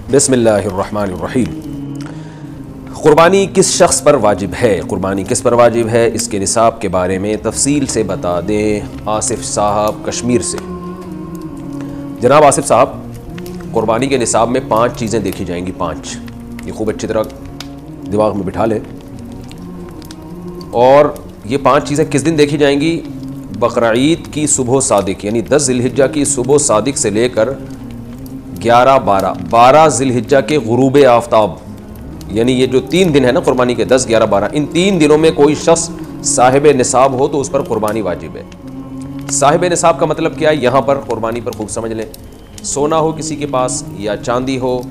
बिस्मिल्लाहिर्रहमानिर्रहीम। क़ुरबानी किस शख्स पर वाजिब है, क़ुरबानी किस पर वाजिब है, इसके निसाब के बारे में तफसील से बता दें आसिफ साहब कश्मीर से। जनाब आसिफ साहब, क़ुरबानी के निसाब में 5 चीज़ें देखी जाएंगी। 5, ये खूब अच्छी तरह दिमाग में बिठा लें। और ये 5 चीज़ें किस दिन देखी जाएंगी? बकरा ईद की सुबह सादिक यानी 10 ज़िलहिज्जा की सुबह सादिक से लेकर 12 ज़िलहिज्जा के गुरूब आफ्ताब, यानी ये जो 3 दिन है ना क़ुरबानी के, 10, 11, 12, इन 3 दिनों में कोई शख्स साहिब निसाब हो तो उस पर क़ुरबानी वाजिब है। साहिब निसाब का मतलब क्या है? यहाँ पर क़ुरबानी पर खूब समझ लें। सोना हो किसी के पास, या चांदी हो,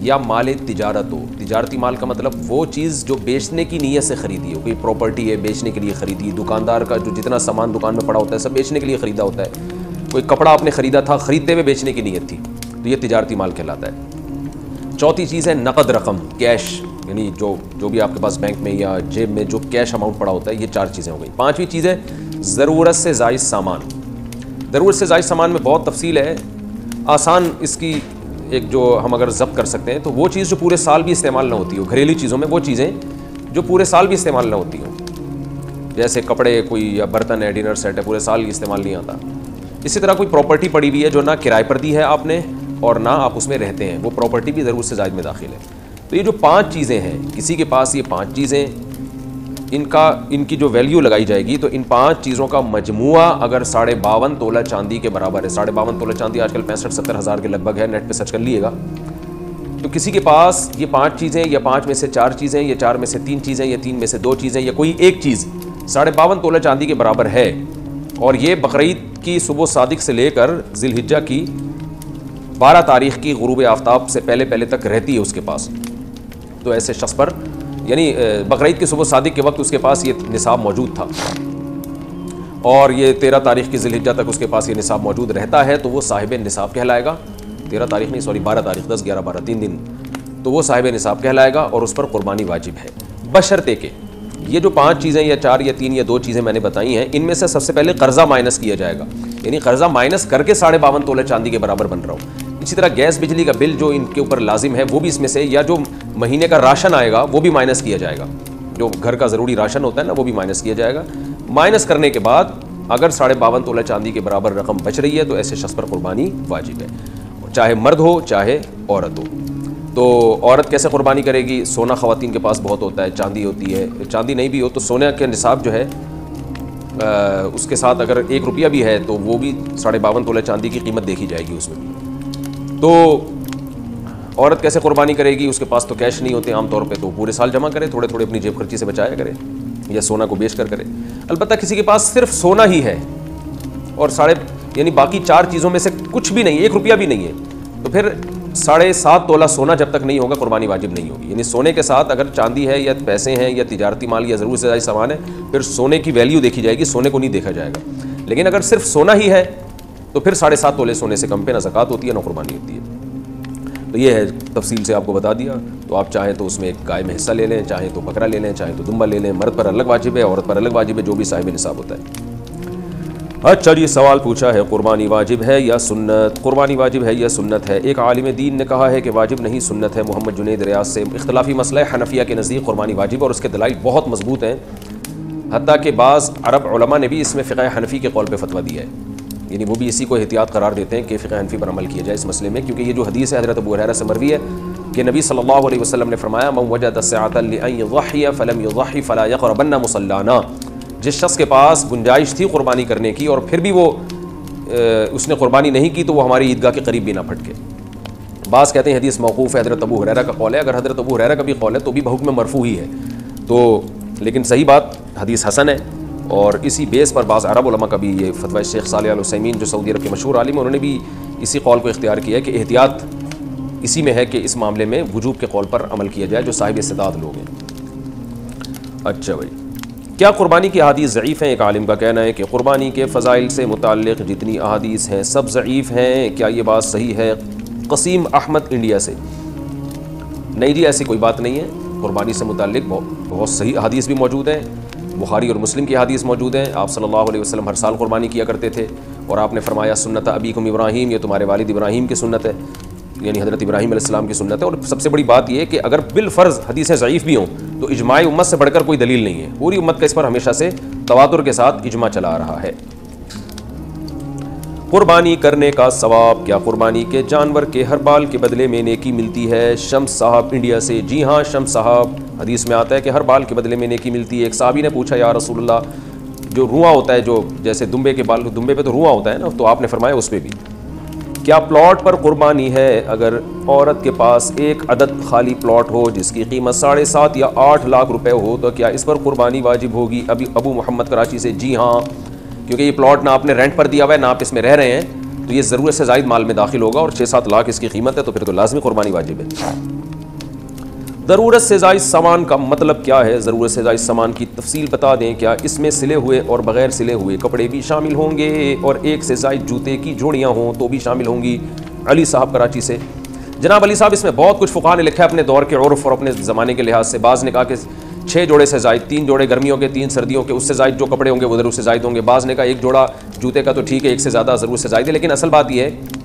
या माल तिजारत हो। तिजारती माल का मतलब वो चीज़ जो बेचने की नीयत से ख़रीदी हो। कोई प्रॉपर्टी है, बेचने के लिए ख़रीदी। दुकानदार का जो जितना सामान दुकान में पड़ा होता है सब बेचने के लिए ख़रीदा होता है। कोई कपड़ा आपने ख़रीदा था, ख़रीदते हुए बेचने की नीयत थी, तो ये तिजारती माल कहलाता है। चौथी चीज़ है नकद रकम, कैश, यानी जो भी आपके पास बैंक में या जेब में जो कैश अमाउंट पड़ा होता है। ये 4 चीज़ें हो गई। 5वीं चीज़ है ज़रूरत से ज़ायद सामान। ज़रूरत से ज़ायद सामान में बहुत तफसील है। आसान इसकी एक जो हम अगर ज़ब्त कर सकते हैं तो वो चीज़ जो पूरे साल भी इस्तेमाल ना होती हो। घरेलू चीज़ों में वो चीज़ें जो पूरे साल भी इस्तेमाल ना होती हों, जैसे कपड़े, कोई या बर्तन है, डिनर सेट है, पूरे साल इस्तेमाल नहीं आता। इसी तरह कोई प्रॉपर्टी पड़ी हुई है जो ना किराए पर दी है आपने और ना आप उसमें रहते हैं, वो प्रॉपर्टी भी ज़रूरत से ज़ायद में दाखिल है। तो ये जो 5 चीज़ें हैं, किसी के पास ये 5 चीज़ें, इनकी जो वैल्यू लगाई जाएगी तो इन 5 चीज़ों का मजमुआ अगर 52.5 तोला चांदी के बराबर है। 52.5 तोला चांदी आजकल 65-70 हज़ार के लगभग है, नेट पे सर्च कर लीजिएगा। तो किसी के पास ये 5 चीज़ें, या 5 में से 4 चीज़ें, या 4 में से 3 चीज़ें, या 3 में से 2 चीज़ें, या कोई एक चीज़ 52.5 तोला चांदी के बराबर है, और ये बकरीद की सुबह सादिक से लेकर ज़िलहिज्जा की 12 तारीख़ की गुरूब आफ्ताब से पहले तक रहती है उसके पास, तो ऐसे शख्स पर, यानी बकरीद की सुबह सादिक के वक्त उसके पास ये निसाब मौजूद था और ये 13 तारीख़ की ज़िलहिज्जा तक उसके पास ये निसाब मौजूद रहता है, तो वो साहिब निसाब कहलाएगा। 13 तारीख़ नहीं, सॉरी 12 तारीख़, 10, 11, 12, 3 दिन, तो वो साहिब निसाब कहलाएगा और उस पर क़ुरबानी वाजिब है। बशर्ते के ये जो 5 चीज़ें या 4 या 3 या 2 चीज़ें मैंने बताई हैं, इनमें से सबसे पहले कर्ज़ा माइनस किया जाएगा, यानी कर्ज़ा माइनस करके 52.5 तोला चांदी के बराबर बन रहा हो। इसी तरह गैस बिजली का बिल जो इनके ऊपर लाजिम है वो भी इसमें से, या जो महीने का राशन आएगा वो भी माइनस किया जाएगा। जो घर का ज़रूरी राशन होता है ना, वो भी माइनस किया जाएगा। माइनस करने के बाद अगर 52.5 तोला चांदी के बराबर रकम बच रही है तो ऐसे शख्स पर क़ुरबानी वाजिब है, चाहे मर्द हो चाहे औरत हो। तो औरत कैसे क़ुरबानी करेगी? सोना ख़वातीन के पास बहुत होता है, चांदी होती है। चांदी नहीं भी हो तो सोने के निसाब जो है उसके साथ अगर 1 रुपया भी है तो वो भी 52.5 तोला चांदी की कीमत देखी जाएगी उसमें भी। तो औरत कैसे क़ुरबानी करेगी? उसके पास तो कैश नहीं होते आमतौर पे, तो पूरे साल जमा करे, थोड़े थोड़े अपनी जेब खर्ची से बचाया करे, या सोना को बेच कर करे। अलबत्ता किसी के पास सिर्फ सोना ही है और यानी बाकी 4 चीज़ों में से कुछ भी नहीं है, 1 रुपया भी नहीं है, तो फिर 7.5 तोला सोना जब तक नहीं होगा क़ुरबानी वाजिब नहीं होगी। यानी सोने के साथ अगर चांदी है या पैसे हैं या तिजारती माल या ज़रूरत से ज़्यादा सामान है, फिर सोने की वैल्यू देखी जाएगी, सोने को नहीं देखा जाएगा। लेकिन अगर सिर्फ सोना ही है तो फिर 7.5 तोले सोने से कम पे ना ज़कात होती है ना क़ुरबानी होती है। तो ये है, तफसील से आपको बता दिया। तो आप चाहें तो उसमें एक गाय में हिस्सा ले लें, चाहें तो बकरा ले लें, चाहें तो दुम्बा ले लें। मर्द पर अलग वाजिब है, औरत पर अलग वाजिब है, जो भी साहिब निसाब होता है। अच्छा, ये सवाल पूछा है, क़ुरबानी वाजिब है या सुन्नत? क़ुरबानी वाजिब है या सुन्नत है? एक आलिम दीन ने कहा है कि वाजिब नहीं सुन्नत है। मोहम्मद जुनैद रियाज से इख्तलाफी मसला है। हनफिया के नज़दीक क़ुरबानी वाजिब और उसके दलाइल बहुत मजबूत हैं। हत्ता कि बाज़ अरब उलमा ने भी इसमें फ़िक़ह हनफी के कौल पर फतवा दिया है, यानी वो भी इसी को एहतियात करार देते हैं कि फ़िक़ह हनफी पर अमल किया जाए इस मसले में, क्योंकि ये जो हदीस है हज़रत अबू हुरैरा से मरवी है कि नबी सल्लल्लाहु अलैहि वसल्लम ने फरमाया, मन वजद सअतन लिअन युज़हिय फलम युज़हि फला यक़रबन्ना मुसल्लाना। जिस शख्स के पास गुंजाइश थी क़ुरबानी करने की और फिर भी वो उसने क़ुरबानी नहीं की तो वो हमारी ईदगाह के करीब भी ना फटके। बाज़ कहते हैं हदीस मौक़ूफ़ है, हज़रत अबू हुरैरा का कौल है। अगर हज़रत अबू हुरैरा का भी कौल है तो भी बहुक्म मरफ़ू ही है, तो लेकिन सही बात हदीस हसन है। और इसी बेस पर बाज़ अरब उलमा का भी ये फतवा, शेख सालेह अल उसैमीन जो सऊदी अरब के मशहूर आलिम हैं, उन्होंने भी इसी कौल को इख्तियार किया है कि एहतियात इसी में है कि इस मामले में वजूब के कौल पर अमल किया जाए जो साहिब इस्तिताअत लोग हैं। अच्छा भाई, क्या क़ुरबानी की अहादीस ज़ईफ़ हैं? एक आलिम का कहना है कि क़ुरबानी के फ़ज़ाइल से मुताल्लिक़ जितनी अहादीस हैं सब ज़ईफ़ हैं। क्या ये बात सही है? क़सीम अहमद इंडिया से। नहीं जी, ऐसी कोई बात नहीं है। क़ुरबानी से मुताल्लिक़ बहुत सही अहादीस भी मौजूद हैं। बुखारी और मुस्लिम की हदीस मौजूद है। आप सल्लल्लाहु अलैहि वसल्लम हर साल कुर्बानी किया करते थे और आपने फरमाया सुन्नत अबीकुम इब्राहीम, ये तुम्हारे वालिद इब्राहीम की सुन्नत है। यानी हज़रत इब्राहीम अलैहिस्सलाम की सुन्नत है। और सबसे बड़ी बात यह है कि अगर बिलफ़र्ज़ हदीसें ज़ईफ़ भी हों तो इजमाए उम्मत से बढ़कर कोई दलील नहीं है। पूरी उम्मत का इस पर हमेशा से तवातुर के साथ इजमा चला आ रहा है। कुर्बानी करने का सवाब, क्या कुर्बानी के जानवर के हर बाल के बदले में नेकी मिलती है? शम्स साहब इंडिया से। जी हाँ शम्स साहब, हदीस में आता है कि हर बाल के बदले में नेकी मिलती है। एक साहबी ने पूछा, या रसूलल्लाह, जो रुआं होता है, जो जैसे दुम्बे के बाल, दुम्बे पे तो रुआं होता है ना, तो आपने फरमाया उस पर भी क्या प्लॉट पर कुर्बानी है? अगर औरत के पास एक अदद खाली प्लॉट हो जिसकी कीमत 7.5 या 8 लाख रुपए हो तो क्या इस पर कुर्बानी वाजिब होगी? अबू मोहम्मद कराची से। जी हाँ, क्योंकि ये प्लॉट ना आपने रेंट पर दिया हुआ है ना आप इसमें रह रहे हैं, तो ये ज़रूरत से ज़ायद माल में दाखिल होगा और 6-7 लाख इसकी कीमत है, तो फिर तो लाजमी कुर्बानी वाजिब है। ज़रूरत से ज़ायद सामान का मतलब क्या है? ज़रूरत से ज़ायद सामान की तफसील बता दें। क्या इसमें सिले हुए और बग़ैर सिले हुए कपड़े भी शामिल होंगे? और एक से ज़ायद जूते की जोड़ियाँ हों तो भी शामिल होंगी? अली साहब कराची से। जनाब अली साहब, इसमें बहुत कुछ फ़ुक़हा ने लिखा है अपने दौर के उर्फ़ और अपने ज़माने के लिहाज से। बाज़ ने कहा कि 6 जोड़े से ज़ायद, 3 जोड़े गर्मियों के, 3 सर्दियों के, उससे ज़ायद जो कपड़े होंगे वो ज़रूरत से ज़ायद होंगे। बाज़ ने कहा 1 जोड़ा जूते का तो ठीक है, 1 से ज़्यादा ज़रूरत से ज़ायद है। लेकिन असल बात यह है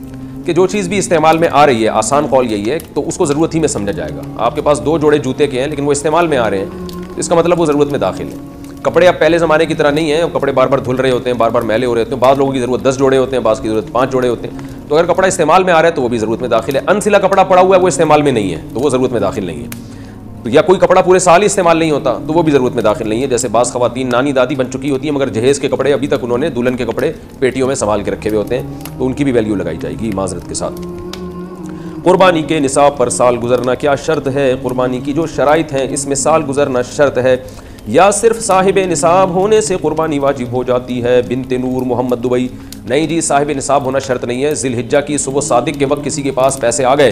कि जो चीज़ भी इस्तेमाल में आ रही है, आसान कौल यही है, तो उसको ज़रूरत ही में समझा जाएगा। आपके पास 2 जोड़े जूते के हैं लेकिन वो इस्तेमाल में आ रहे हैं, तो इसका मतलब वो ज़रूरत में दाखिल है। कपड़े अब पहले ज़माने की तरह नहीं है, कपड़े बार बार धुल रहे होते हैं, बार बार मैले हो रहे होते हैं। बाद लोगों की ज़रूरत 10 जोड़े होते हैं, बाज़ की ज़रूरत 5 जोड़े होते हैं। तो अगर कपड़ा इस्तेमाल में आ रहा है तो वो भी ज़रूरत में दाखिल है। अनसिला कपड़ा पड़ा हुआ है, वो इस्तेमाल में नहीं है, तो वो ज़रूरत में दाखिल नहीं है। या कोई कपड़ा पूरे साल ही इस्तेमाल नहीं होता तो वो भी ज़रूरत में दाखिल नहीं है। जैसे बाज़ ख़वातीन नानी दादी बन चुकी होती हैं मगर जहेज़ के कपड़े अभी तक उन्होंने, दुल्हन के कपड़े पेटियों में संभाल के रखे हुए होते हैं, तो उनकी भी वैल्यू लगाई जाएगी माज़रत के साथ। कुर्बानी के निसाब पर साल गुजरना क्या शर्त है? कुर्बानी की जो शराइत हैं इसमें साल गुजरना शर्त है या सिर्फ साहिब निसाब होने से कुर्बानी वाजिब हो जाती है? बिनते नूर मोहम्मद दुबई। नहीं जी, साहिब निसाब होना शर्त नहीं है। ज़िलहिज्जा की सुबह सादिक के वक्त किसी के पास पैसे आ गए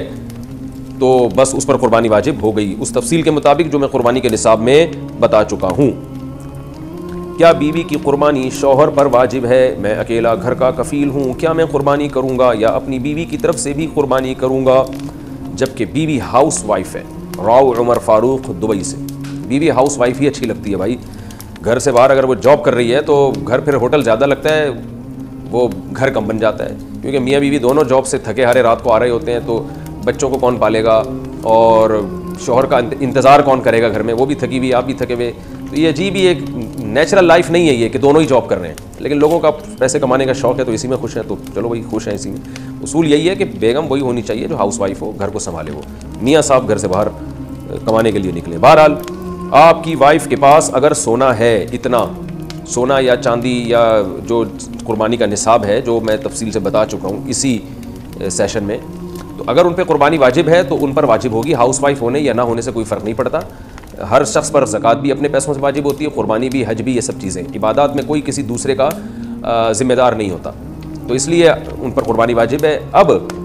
तो बस उस पर कुर्बानी वाजिब हो गई, उस तफसील के मुताबिक जो मैं कुर्बानी के निसाब में बता चुका हूँ। क्या बीवी की कुर्बानी शौहर पर वाजिब है? मैं अकेला घर का कफ़ील हूँ, क्या मैं कुर्बानी करूँगा या अपनी बीवी की तरफ से भी कुर्बानी करूँगा जबकि बीवी हाउस वाइफ है? राव उमर फ़ारूक दुबई से। बीवी हाउस वाइफ ही अच्छी लगती है भाई। घर से बाहर अगर वो जॉब कर रही है तो घर फिर होटल ज़्यादा लगता है, वो घर कम बन जाता है, क्योंकि मियाँ बीवी दोनों जॉब से थके हारे रात को आ रहे होते हैं, तो बच्चों को कौन पालेगा और शौहर का इंतज़ार कौन करेगा घर में, वो भी थकी हुई, आप भी थके हुए। तो ये अजीब ही एक नेचुरल लाइफ नहीं है ये कि दोनों ही जॉब कर रहे हैं, लेकिन लोगों का पैसे कमाने का शौक़ है तो इसी में खुश हैं, तो चलो भाई खुश हैं इसी में। उसूल यही है कि बेगम वही होनी चाहिए जो हाउस वाइफ हो, घर को संभाले हो। मियाँ साहब घर से बाहर कमाने के लिए निकले। बहरहाल आपकी वाइफ के पास अगर सोना है, इतना सोना या चांदी या जो कुर्बानी का निसाब है जो मैं तफसील से बता चुका हूँ इसी सेशन में, तो अगर उन पर कुर्बानी वाजिब है तो उन पर वाजिब होगी। हाउस वाइफ होने या ना होने से कोई फ़र्क नहीं पड़ता। हर शख्स पर ज़कात भी अपने पैसों से वाजिब होती है, कुर्बानी भी, हज भी, ये सब चीज़ें। इबादत में कोई किसी दूसरे का ज़िम्मेदार नहीं होता, तो इसलिए उन पर कुर्बानी वाजिब है। अब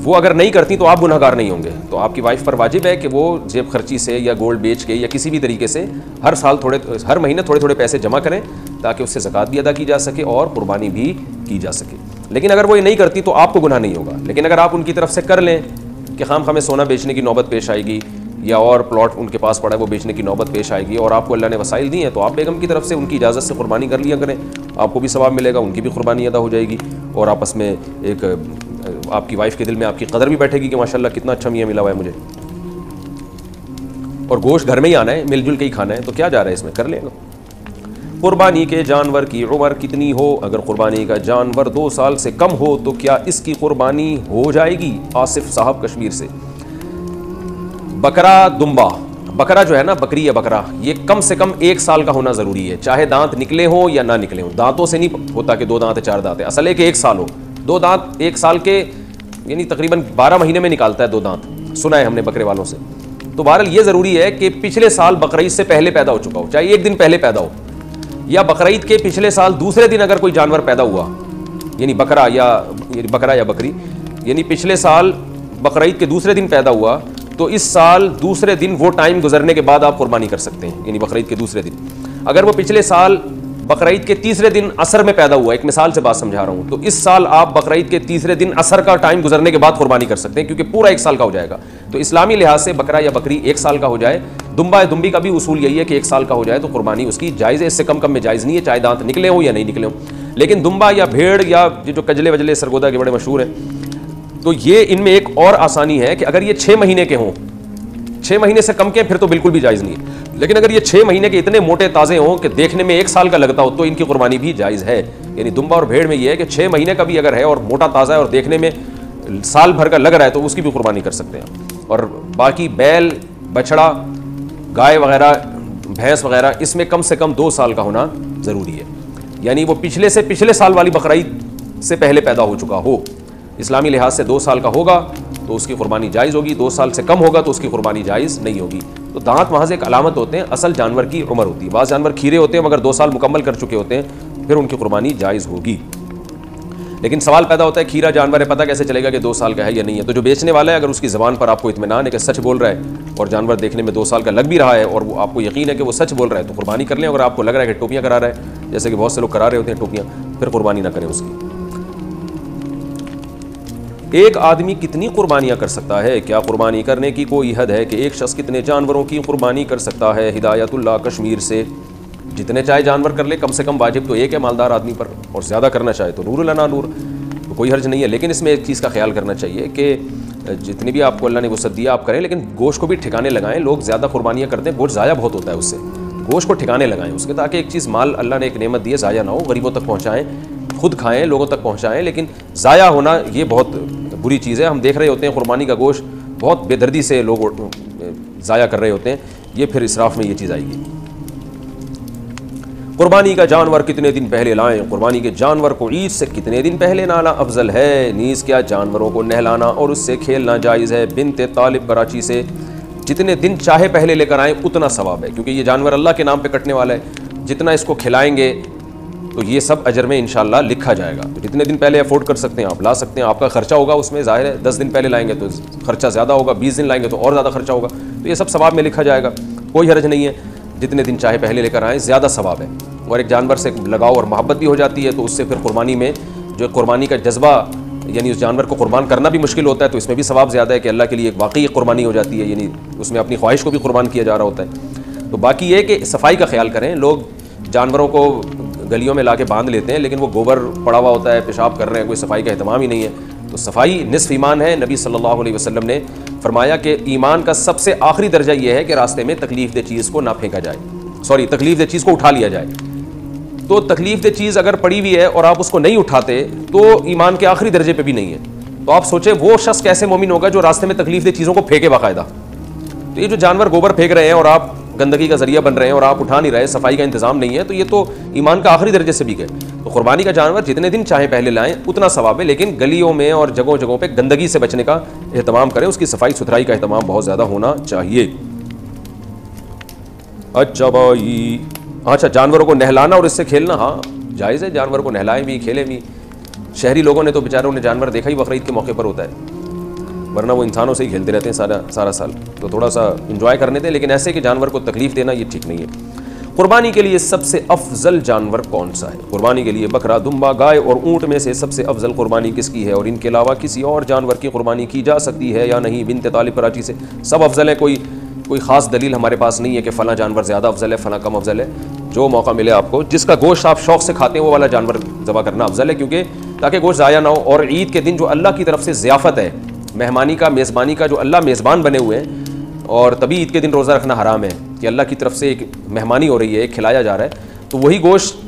वो अगर नहीं करती तो आप गुनहगार नहीं होंगे, तो आपकी वाइफ पर वाजिब है कि वो जेब खर्ची से या गोल्ड बेच के या किसी भी तरीके से हर महीने थोड़े थोड़े पैसे जमा करें ताकि उससे ज़कात भी अदा की जा सके और कुर्बानी भी की जा सके। लेकिन अगर वो ये नहीं करती तो आपको गुनाह नहीं होगा। लेकिन अगर आप उनकी तरफ से कर लें कि खाम खामे सोना बेचने की नौबत पेश आएगी या और प्लॉट उनके पास पड़ा है वो बेचने की नौबत पेश आएगी और आपको अल्लाह ने वसाइल दी हैं, तो आप बेगम की तरफ से उनकी इजाज़त से कुर्बानी कर लिया करें, आपको भी सवाब मिलेगा, उनकी भी कुर्बानी अदा हो जाएगी और आपस में एक आपकी वाइफ के दिल में आपकी कदर भी बैठेगी कि माशाल्लाह कितना अच्छा मियाँ मिला हुआ है मुझे। और गोश्त घर में ही आना है, मिलजुल के ही खाना है, तो क्या जा रहा है इसमें, कर लेगा। कुर्बानी के जानवर की उम्र कितनी हो? अगर कुर्बानी का जानवर 2 साल से कम हो तो क्या इसकी कुर्बानी हो जाएगी? आसिफ साहब कश्मीर से। बकरा दुम्बा, बकरा जो है ना, बकरी या बकरा, ये कम से कम 1 साल का होना ज़रूरी है, चाहे दांत निकले हो या ना निकले हो। दांतों से नहीं होता कि 2 दांत है 4 दांत है, असल है कि 1 साल हो। 2 दांत 1 साल के यानी तकरीबन 12 महीने में निकालता है 2 दांत, सुना है हमने बकरे वालों से। तो बहरहाल ये ज़रूरी है कि पिछले साल बकरीद से पहले पैदा हो चुका हो, चाहे 1 दिन पहले पैदा हो, या बकरीद के पिछले साल दूसरे दिन अगर कोई जानवर पैदा हुआ, यानी बकरा या बकरी, यानी पिछले साल बकरीद के दूसरे दिन पैदा हुआ तो इस साल दूसरे दिन वो टाइम गुजरने के बाद आप कुर्बानी कर सकते हैं, यानी बकरीद के दूसरे दिन। अगर वो पिछले साल बकरीद के तीसरे दिन असर में पैदा हुआ, एक मिसाल से बात समझा रहा हूँ, तो इस साल आप बकरीद के तीसरे दिन असर का टाइम गुजरने के बाद कुर्बानी कर सकते हैं, क्योंकि पूरा 1 साल का हो जाएगा। तो इस्लामी लिहाज से बकरा या बकरी 1 साल का हो जाए, दुम्बा या दुम्बी का भी उसूल यही है कि 1 साल का हो जाए तो कुर्बानी उसकी जायज़ है, इससे कम में जायज़ नहीं है, चाहे दांत निकले हो या नहीं निकले हो। लेकिन दुम्बा या भेड़ या जो कजले वजले सरगोदा के बड़े मशहूर हैं, तो ये इनमें एक और आसानी है कि अगर ये 6 महीने के हों, 6 महीने से कम के फिर तो बिल्कुल भी जायज़ नहीं है, लेकिन अगर ये 6 महीने के इतने मोटे ताज़े हों कि देखने में 1 साल का लगता हो तो इनकी कुर्बानी भी जायज़ है। यानी दुम्बा और भेड़ में ये है कि 6 महीने का भी अगर है और मोटा ताज़ा है और देखने में साल भर का लग रहा है तो उसकी भी कुर्बानी कर सकते हैं। और बाकी बैल, बछड़ा, गाय वगैरह, भैंस वगैरह, इसमें कम से कम 2 साल का होना ज़रूरी है। यानी वो पिछले से पिछले साल वाली बकरीद से पहले पैदा हो चुका हो, इस्लामी लिहाज से 2 साल का होगा तो उसकी कुर्बानी जायज़ होगी, 2 साल से कम होगा तो उसकी कुर्बानी जायज़ नहीं होगी। तो दांत वहाँ से एक अलामत होते हैं, असल जानवर की उम्र होती है। बाज़ जानवर खीरे होते हैं मगर 2 साल मुकम्मल कर चुके होते हैं, फिर उनकी कुर्बानी जायज़ होगी। लेकिन सवाल पैदा होता है खीरा जानवर है, पता कैसे चलेगा कि 2 साल का है या नहीं है? तो जो बेचने वाला है अगर उसकी ज़बान पर आपको इत्मीनान है कि सच बोल रहा है और जानवर देखने में 2 साल का लग भी रहा है और वो आपको यकीन है कि वो सच बोल रहा है तो कुर्बानी कर लें। अगर आपको लग रहा है कि टोपियाँ करा रहा है, जैसे कि बहुत से लोग करा रहे होते हैं टोपियाँ, फिर कुर्बानी ना करें उसकी। एक आदमी कितनी कुर्बानियाँ कर सकता है? क्या कुर्बानी करने की कोई हद है कि एक शख्स कितने जानवरों की कुर्बानी कर सकता है? हिदायतुल्लाह कश्मीर से। जितने चाहे जानवर कर ले, कम से कम वाजिब तो एक है मालदार आदमी पर, और ज़्यादा करना चाहे तो नूर लना नूर, तो कोई हर्ज नहीं है। लेकिन इसमें एक चीज़ का ख्याल करना चाहिए कि जितनी भी आपको अल्लाह ने वसअत दिया आप करें, लेकिन गोश्त को भी ठिकाने लगाएं। लोग ज़्यादा कुर्बानियाँ करते हैं, गोश्त ज़ाया बहुत होता है उससे, गोश्त को ठिकाने लगाएं उसके, ताकि एक चीज़ माल अल्लाह ने एक नेमत दी है ज़ाया ना हो, गरीबों तक पहुँचाएँ, खुद खाएँ, लोगों तक पहुँचाएँ। लेकिन ज़ाया होना ये बहुत बुरी चीज़ है। हम देख रहे होते हैं कुर्बानी का गोश्त बहुत बेदर्दी से लोग ज़ाया कर रहे होते हैं, ये फिर इसराफ में ये चीज़ आएगी। कुर्बानी का जानवर कितने दिन पहले लाएं? कुर्बानी के जानवर को ईद से कितने दिन पहले लाना अफजल है? नीज़ क्या जानवरों को नहलाना और उससे खेलना जायज़ है? बिनते तालिब कराची से। जितने दिन चाहे पहले लेकर आएँ उतना सवाब है, क्योंकि ये जानवर अल्लाह के नाम पे कटने वाला है। जितना इसको खिलाएंगे तो ये सब अजर में इंशाल्लाह लिखा जाएगा। तो जितने दिन पहले अफोर्ड कर सकते हैं आप ला सकते हैं। आपका खर्चा होगा उसमें, ज़ाहिर है 10 दिन पहले लाएंगे तो खर्चा ज़्यादा होगा, 20 दिन लाएंगे तो और ज़्यादा खर्चा होगा, तो ये सब सवाब में लिखा जाएगा, कोई हर्ज नहीं है। जितने दिन चाहे पहले लेकर आएँ ज़्यादा सवाब है। और एक जानवर से लगाव और मोहब्बत भी हो जाती है, तो उससे फिर कुर्बानी में जो कुर्बानी का जज्बा, यानी उस जानवर को कुर्बान करना भी मुश्किल होता है, तो इसमें भी सवाब ज़्यादा है कि अल्लाह के लिए एक वाकई कुर्बानी हो जाती है, यानी उसमें अपनी ख्वाहिश को भी कुर्बान किया जा रहा होता है। तो बाकी ये कि सफाई का ख्याल करें। लोग जानवरों को गलियों में लाके बांध लेते हैं, लेकिन वो गोबर पड़ा हुआ होता है, पेशाब कर रहे हैं, कोई सफाई का एहतमाम ही नहीं है। तो सफाई निस्फ ईमान है। नबी सल्लल्लाहु अलैहि वसल्लम ने फरमाया कि ईमान का सबसे आखिरी दर्जा ये है कि रास्ते में तकलीफ दे चीज़ को ना फेंका जाए, सॉरी तकलीफ दे चीज़ को उठा लिया जाए। तो तकलीफ दे चीज़ अगर पड़ी हुई है और आप उसको नहीं उठाते तो ईमान के आखिरी दर्जे पे भी नहीं है। तो आप सोचें वो शख्स कैसे मोमिन होगा जो रास्ते में तकलीफ दे चीज़ों को फेंके बाकायदा। तो ये जो जानवर गोबर फेंक रहे हैं और आप गंदगी का जरिया बन रहे हैं और आप उठा नहीं रहे, सफाई का इंतजाम नहीं है, तो ये तो ईमान का आखिरी दर्जे से भी गए। तो कुर्बानी का जानवर जितने दिन चाहे पहले लाएं उतना सवाब है, लेकिन गलियों में और जगहों जगहों पे गंदगी से बचने का एहतमाम करें, उसकी सफाई सुथराई का एहतमाम बहुत ज़्यादा होना चाहिए। अच्छा भाई, अच्छा जानवरों को नहलाना और इससे खेलना, हाँ जायज़ है, जानवर को नहलाएं भी खेलें भी। शहरी लोगों ने तो बेचारों ने जानवर देखा ही बकरीद के मौके पर होता है, वरना वो इंसानों से ही खेलते रहते हैं सारा साल, तो थोड़ा सा इंजॉय करने दें। लेकिन ऐसे कि जानवर को तकलीफ देना ये ठीक नहीं है। कुर्बानी के लिए सबसे अफजल जानवर कौन सा है? कुर्बानी के लिए बकरा, दुम्बा, गाय और ऊँट में से सबसे अफजल कुर्बानी किसकी है? और इनके अलावा किसी और जानवर की कुर्बानी की जा सकती है या नहीं? बिनते तालिब कराची से। सब अफजल है, कोई ख़ास दलील हमारे पास नहीं है कि फ़लाँ जानवर ज़्यादा अफजल है, फ़लाँ कम अफजल है। जो मौका मिले आपको, जिसका गोश्त आप शौक़ से खाते हैं वो वाला जानवर ज़बह करना अफजल है, क्योंकि ताकि गोश्त ज़ाया ना हो। और ईद के दिन जो अल्लाह की तरफ से ज़ियाफ़त है, मेहमानी का, मेज़बानी का, जो अल्लाह मेज़बान बने हुए हैं, और तभी ईद के दिन रोज़ा रखना हराम है कि अल्लाह की तरफ से एक मेहमानी हो रही है, एक खिलाया जा रहा है, तो वही गोश्त,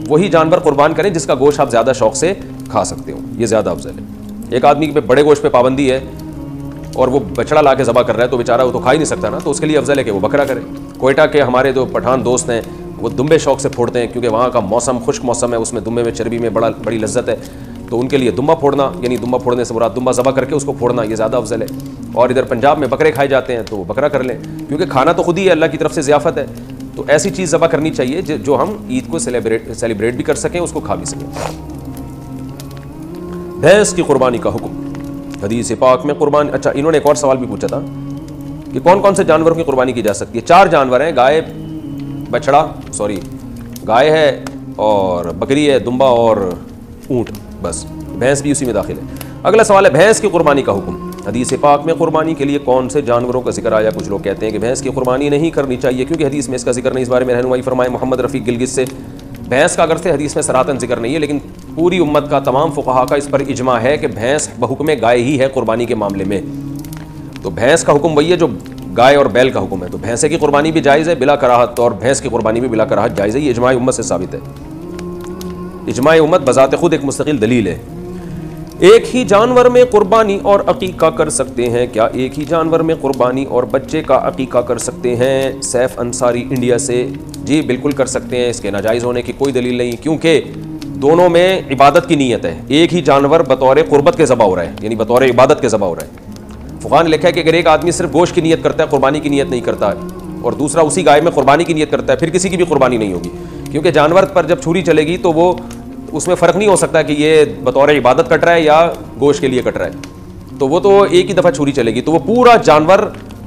वही जानवर कुर्बान करें जिसका गोश्त आप ज़्यादा शौक़ से खा सकते हो, ये ज़्यादा अफजल है। एक आदमी पे बड़े गोश्त पे पाबंदी है और वो बछड़ा ला के ज़बह कर रहा है, तो बेचारा वो तो खा ही नहीं सकता ना, तो उसके लिए अफजल है कि वो बकरा करे। कोयटा के हमारे जो पठान दोस्त हैं वो दुम्बे शौक़ से फोड़ते हैं, क्योंकि वहाँ का मौसम खुश्क मौसम है, उसमें दुम्बे में चर्बी में बड़ी लज्जत है, तो उनके लिए दुम्बा फोड़ना, यानी दुम्बा फोड़ने से मुराद दुम्बा ज़बह करके उसको फोड़ना, ये ज़्यादा अफजल है। और इधर पंजाब में बकरे खाए जाते हैं तो बकरा कर लें, क्योंकि खाना तो खुद ही है, अल्लाह की तरफ से ज़ियाफ़त है। तो ऐसी चीज़ ज़बह करनी चाहिए जो हम ईद को सेलिब्रेट भी कर सकें, उसको खा भी सकें। भैंस की कुर्बानी का हुक्म हदीस पाक में कुर्बानी। अच्छा, इन्होंने एक और सवाल भी पूछा था कि कौन कौन से जानवरों की कुर्बानी की जा सकती है? 4 जानवर हैं, गाय है और बकरी है, दुम्बा और ऊँट, बस भैंस भी उसी में दाखिल है। अगला सवाल है भैंस की कुर्बानी का हुक्म। हदीस पाक में कुर्बानी के लिए कौन से जानवरों का जिक्र आया? कुछ लोग कहते हैं कि भैंस की कुर्बानी नहीं करनी चाहिए, क्योंकि हदीस में इसका जिक्र नहीं। इस बारे में रहनुमाई फरमाए मोहम्मद रफ़ीक गिलगित से भैंस का अगर से हदीस में सराहतन जिक्र नहीं है, लेकिन पूरी उम्मत का, तमाम फुक़हा का इस पर इजमा है कि भैंस बहुक्म गाय ही है कुर्बानी के मामले में। तो भैंस का हुक्म वही है जो गाय और बैल का हुक्म है। तो भैंसे की कुर्बानी भी जायज़ है बिला कराहत, और भैंस की कुर्बानी भी बिला कराहत जायज़ है। ये इजमाए उम्मत से साबित है। इजमाए उम्मत बज़ात खुद एक मुस्तकिल दलील है। एक ही जानवर में कुर्बानी और अकीका कर सकते हैं क्या? एक ही जानवर में कुर्बानी और बच्चे का अकीका कर सकते हैं? सैफ अंसारी इंडिया से। जी बिल्कुल कर सकते हैं, इसके नाजायज़ होने की कोई दलील नहीं, क्योंकि दोनों में इबादत की नीयत है। एक ही जानवर बतौर कुर्बत के ज़बा हो रहा है, यानी बतौर इबादत के ज़बा हो रहा है। फुक़हा ने लिखा है कि अगर एक आदमी सिर्फ गोश्त की नीयत करता है, कुर्बानी की नीयत नहीं करता, और दूसरा उसी गाय में कुर्बानी की नीयत करता है, फिर किसी की भी कुर्बानी नहीं होगी, क्योंकि जानवर पर जब छुरी चलेगी तो वो उसमें फ़र्क नहीं हो सकता कि ये बतौर इबादत कट रहा है या गोश्त के लिए कट रहा है। तो वो तो एक ही दफ़ा छुरी चलेगी, तो वो पूरा जानवर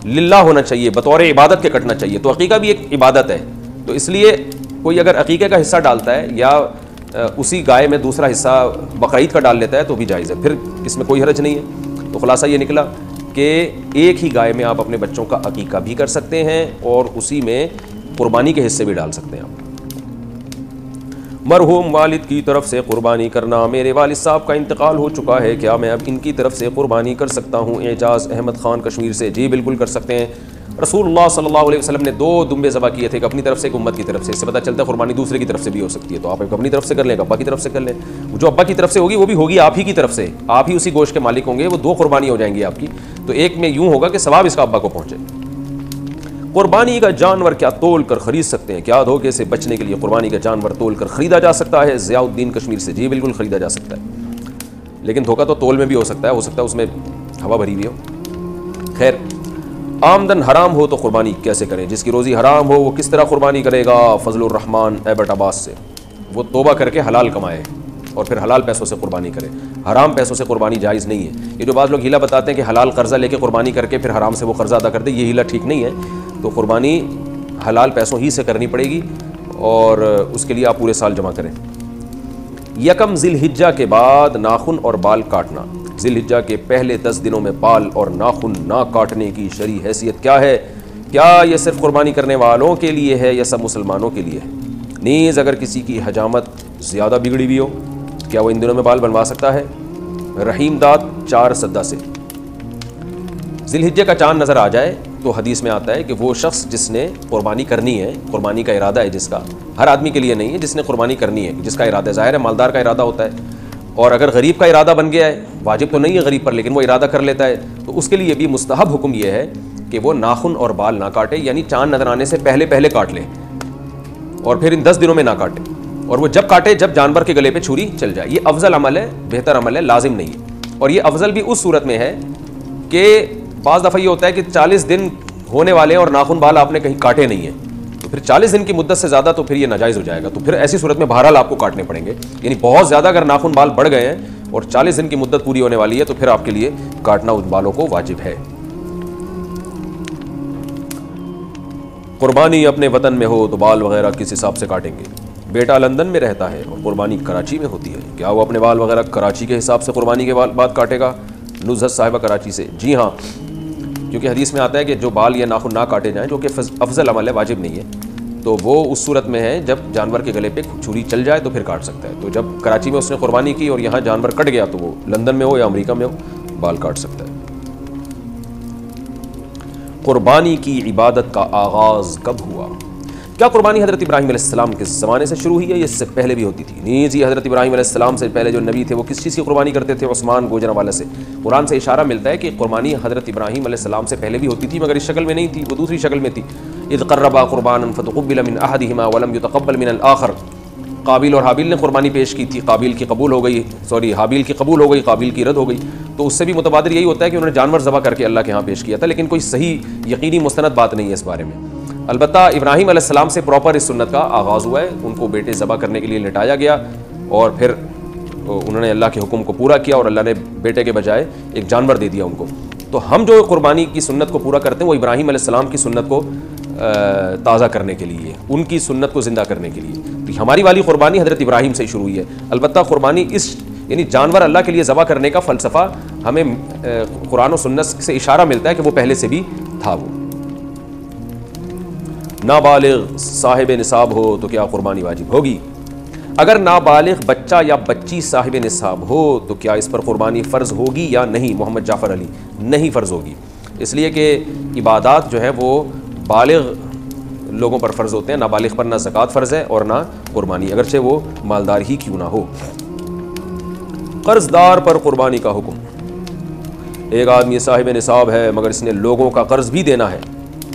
लिल्लाह होना चाहिए, बतौर इबादत के कटना चाहिए। तो अकीका भी एक इबादत है। तो इसलिए कोई अगर अकीके का हिस्सा डालता है या उसी गाय में दूसरा हिस्सा बकरीद का डाल लेता है तो भी जायज़ है, फिर इसमें कोई हरज नहीं है। तो खुलासा ये निकला कि एक ही गाय में आप अपने बच्चों का अकीका भी कर सकते हैं और उसी में कुर्बानी के हिस्से भी डाल सकते हैं आप। मरहूम वालिद की तरफ से कुर्बानी करना। मेरे वालिद साहब का इंतकाल हो चुका है, क्या मैं अब इनकी तरफ से कुर्बानी कर सकता हूँ? एजाज़ अहमद ख़ान कश्मीर से। जी बिल्कुल कर सकते हैं। रसूलुल्लाह सल्लल्लाहु अलैहि वसल्लम ने 2 दुम्बे ज़बा किए थे, एक अपनी तरफ से, एक उम्मत की तरफ से। इससे पता चलता है कुर्बानी दूसरे की तरफ से भी हो सकती है। तो आप एक अपनी तरफ से कर लें, अब्बा की तरफ से कर लें। जो अब्बा की तरफ से होगी वो भी होगी आप ही की तरफ से, आप ही उसी गोश्त के मालिक होंगे। वो 2 कुर्बानी हो जाएंगी आपकी। तो एक में यूँ होगा कि सवाब इसका अब्बा को पहुँचे। कुर्बानी का जानवर क्या तोल कर खरीद सकते हैं? क्या धोखे से बचने के लिए कुर्बानी का जानवर तोल कर ख़रीदा जा सकता है? ज़ियाउद्दीन कश्मीर से। जी बिल्कुल ख़रीदा जा सकता है, लेकिन धोखा तो तोल में भी हो सकता है उसमें हवा भरी हुई हो। खैर, आमदन हराम हो तो कुर्बानी कैसे करें? जिसकी रोज़ी हराम हो वो किस तरह कुर्बानी करेगा? फजलुर रहमान एबट अब्बास से। वो तोबा करके हलाल कमाए और फिर हलाल पैसों से कुर्बानी करे। हराम पैसों से कुर्बानी जायज़ नहीं है। ये जो बाज़ लोग हीला बताते हैं कि हलाल कर्जा लेके कुर्बानी करके फिर हराम से वो कर्जा अदा कर दे, ये हीला ठीक नहीं है। तो कुर्बानी हलाल पैसों ही से करनी पड़ेगी और उसके लिए आप पूरे साल जमा करें। यकम ज़िलहिज्जा के बाद नाखून और बाल काटना। ज़िलहिज्जा के पहले 10 दिनों में बाल और नाखून ना काटने की शरई हैसियत क्या है? क्या यह सिर्फ कुर्बानी करने वालों के लिए है या सब मुसलमानों के लिए है? नीज़ अगर किसी की हजामत ज़्यादा बिगड़ी हुई हो, क्या वो इन दिनों में बाल बनवा सकता है? रहीम दाद 4 सद्दा से। ज़िलहिज्जे का चांद नज़र आ जाए तो हदीस में आता है कि वो शख्स जिसने कुर्बानी करनी है, कुर्बानी का इरादा है जिसका, हर आदमी के लिए नहीं है, जिसने कुर्बानी करनी है, जिसका इरादा है, ज़ाहिर है मालदार का इरादा होता है। और अगर गरीब का इरादा बन गया है, वाजिब तो नहीं है गरीब पर, लेकिन वो इरादा कर लेता है, तो उसके लिए भी मुस्तहब हुक्म यह है कि वो नाखून और बाल ना काटे, यानी चांद नजर आने से पहले पहले काट ले और फिर इन 10 दिनों में ना काटे। और वो जब काटे जब जानवर के गले पे छुरी चल जाए। ये अफजल अमल है, बेहतर अमल है, लाजिम नहीं है। और ये अफजल भी उस सूरत में है कि बाज़ दफ़ा ये होता है कि 40 दिन होने वाले हैं और नाखून बाल आपने कहीं काटे नहीं है, तो फिर 40 दिन की मुद्दत से ज़्यादा तो फिर ये नाजायज़ हो जाएगा। तो फिर ऐसी सूरत में बहरहाल आपको काटने पड़ेंगे। यानी बहुत ज़्यादा अगर नाखून बाल बढ़ गए हैं और 40 दिन की मुद्दत पूरी होने वाली है तो फिर आपके लिए काटना उन बालों को वाजिब है। कुर्बानी अपने वतन में हो तो बाल वगैरह किस हिसाब से काटेंगे? बेटा लंदन में रहता है और कुर्बानी कराची में होती है, क्या वो अपने बाल वगैरह कराची के हिसाब से कुर्बानी के बाद काटेगा? नुज़हत साहिबा कराची से। जी हाँ, क्योंकि हदीस में आता है कि जो बाल या नाखून ना काटे जाएं, जो कि अफजल अमल है, वाजिब नहीं है, तो वो उस सूरत में है जब जानवर के गले पे छुरी चल जाए तो फिर काट सकता है। तो जब कराची में उसने कुर्बानी की और यहाँ जानवर कट गया तो वो लंदन में हो या अमेरिका में हो बाल काट सकता है। कुर्बानी की इबादत का आगाज़ कब हुआ? क्या कुर्बानी हज़रत इब्राहीम अलैहिस्सलाम के ज़माने से शुरू हुई है? इससे पहले भी होती थी? नहीं जी, हज़रत इब्राहीम अलैहिस्सलाम से पहले जो नबी थे वो किस चीज़ की कुर्बानी करते थे? उस्मान गुजरांवाला से। कुरान से इशारा मिलता है कि कुर्बानी हज़रत इब्राहीम अलैहिस्सलाम से पहले भी होती थी, मगर इस शक्ल में नहीं थी, वो दूसरी शक्ल में थी। इज़ क़र्रबा क़ुरबानन फ़तुक़ुब्बिला मिन अहदिहिमा वलम युतक़ब्बल मिनल आख़र। काबिल और हाबिल ने कुर्बानी पेश की थी, काबिल की कबूल हो गई, हाबिल की कबूल हो गई, काबिल की रद्द हो गई। तो उससे भी मुतबादिर यही होता है कि उन्होंने जानवर ज़बह करके अल्लाह के यहाँ पेश किया था, लेकिन कोई सही यकीनी मुस्तनद बात नहीं है इस बारे में। अलबत्ता इब्राहीम अलैहिस्सलाम से प्रॉपर इस सुन्नत का आगाज़ हुआ है। उनको बेटे ज़बह करने के लिए लिटाया गया और फिर उन्होंने अल्लाह के हुक्म को पूरा किया और अल्लाह ने बेटे के बजाय एक जानवर दे दिया उनको। तो हम जो कुर्बानी की सुन्नत को पूरा करते हैं वो इब्राहीम अलैहिस्सलाम की सुन्नत को ताज़ा करने के लिए, उनकी सुन्नत को ज़िंदा करने के लिए। तो हमारी वाली कुर्बानी हज़रत इब्राहीम से ही शुरू हुई है। अलबत्ता कुर्बानी इस यानी जानवर अल्लाह के लिए ज़बह करने का फ़लसफ़ा हमें कुरान और सुन्नत से इशारा मिलता है कि वो पहले से भी था। वो नाबालिग साहिब निसाब हो तो क्या कुर्बानी वाजिब होगी? अगर नाबालिग बच्चा या बच्ची साहिब निसाब हो तो क्या इस पर कुर्बानी फ़र्ज़ होगी या नहीं? मोहम्मद जाफ़र अली, नहीं फ़र्ज़ होगी, इसलिए कि इबादात जो है वो बालिग लोगों पर फ़र्ज़ होते हैं, नाबालिग पर ना ज़कात फ़र्ज़ है और ना कुर्बानी, अगरचे वो मालदार ही क्यों ना हो। कर्ज़दार पर कुर्बानी का हुक्म। एक आदमी साहिब निसाब है मगर इसने लोगों का कर्ज़ भी देना है,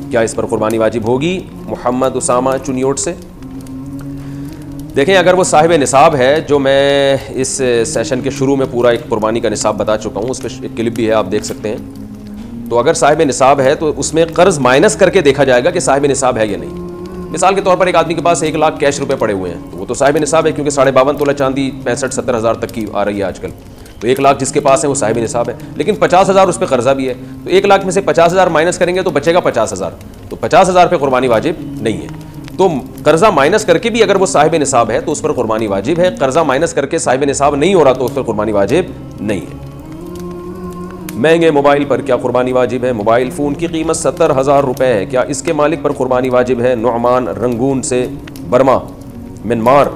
क्या इस पर कुर्बानी वाजिब होगी? मोहम्मद उसामा चुनियोट से। देखें, अगर वो साहिब निसाब है, जो मैं इस सेशन के शुरू में पूरा एक कुर्बानी का निसाब बता चुका हूँ, उस पर एक क्लिप भी है, आप देख सकते हैं। तो अगर साहिब निसाब है तो उसमें कर्ज माइनस करके देखा जाएगा कि साहिब निसाब है या नहीं। मिसाल के तौर पर एक आदमी के पास 1 लाख कैश रुपए पड़े हुए हैं, तो वो तो साहिब निसाब है, क्योंकि 52.5 तोला चांदी 65-70 हज़ार तक की आ रही है आजकल। तो 1 लाख जिसके पास है वो साहिब निसाब है, लेकिन 50,000 उस पर कर्जा भी है, तो 1 लाख में से 50,000 माइनस करेंगे तो बचेगा 50,000, तो 50,000 पे कुर्बानी वाजिब नहीं है। तो कर्जा माइनस करके भी अगर वो साहिब निसाब है तो उस पर कुर्बानी वाजिब है, कर्जा माइनस करके साहिब निसाब नहीं हो रहा तो उस पर कुर्बानी वाजिब नहीं है। महंगे मोबाइल पर क्या कुर्बानी वाजिब है? मोबाइल फ़ोन की कीमत 70,000 रुपये है, क्या इसके मालिक पर कुर्बानी वाजिब है? नुअमान रंगून से बर्मा म्यांमार।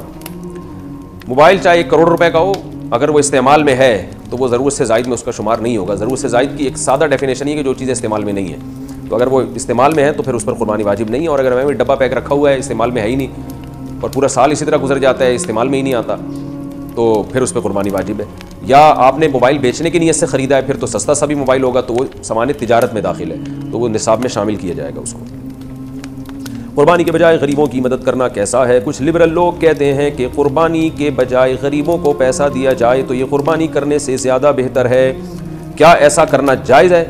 मोबाइल चाहे 1 करोड़ रुपए का हो, अगर वो इस्तेमाल में है तो वो ज़रूरत से ज़ायद में उसका शुमार नहीं होगा। ज़रूरत से ज़ायद की एक सादा डेफिनेशन है कि जो चीज़ें इस्तेमाल में नहीं है, तो अगर वो इस्तेमाल में है तो फिर उस पर कुर्बानी वाजिब नहीं है। और अगर हमें डब्बा पैक रखा हुआ है, इस्तेमाल में है ही नहीं और पूरा साल इसी तरह गुजर जाता है, इस्तेमाल में ही नहीं आता, तो फिर उस पर कुर्बानी वाजिब है। या आपने मोबाइल बेचने की नीयत से ख़रीदा है, फिर तो सस्ता सा भी मोबाइल होगा, तो वो सामान्य तिजारत में दाखिल है, तो वो निसाब में शामिल किया जाएगा उसको। कुर्बानी के बजाय गरीबों की मदद करना कैसा है? कुछ लिबरल लोग कहते हैं कि कुर्बानी के बजाय गरीबों को पैसा दिया जाए तो ये कुर्बानी करने से ज़्यादा बेहतर है। क्या ऐसा करना जायज़ है?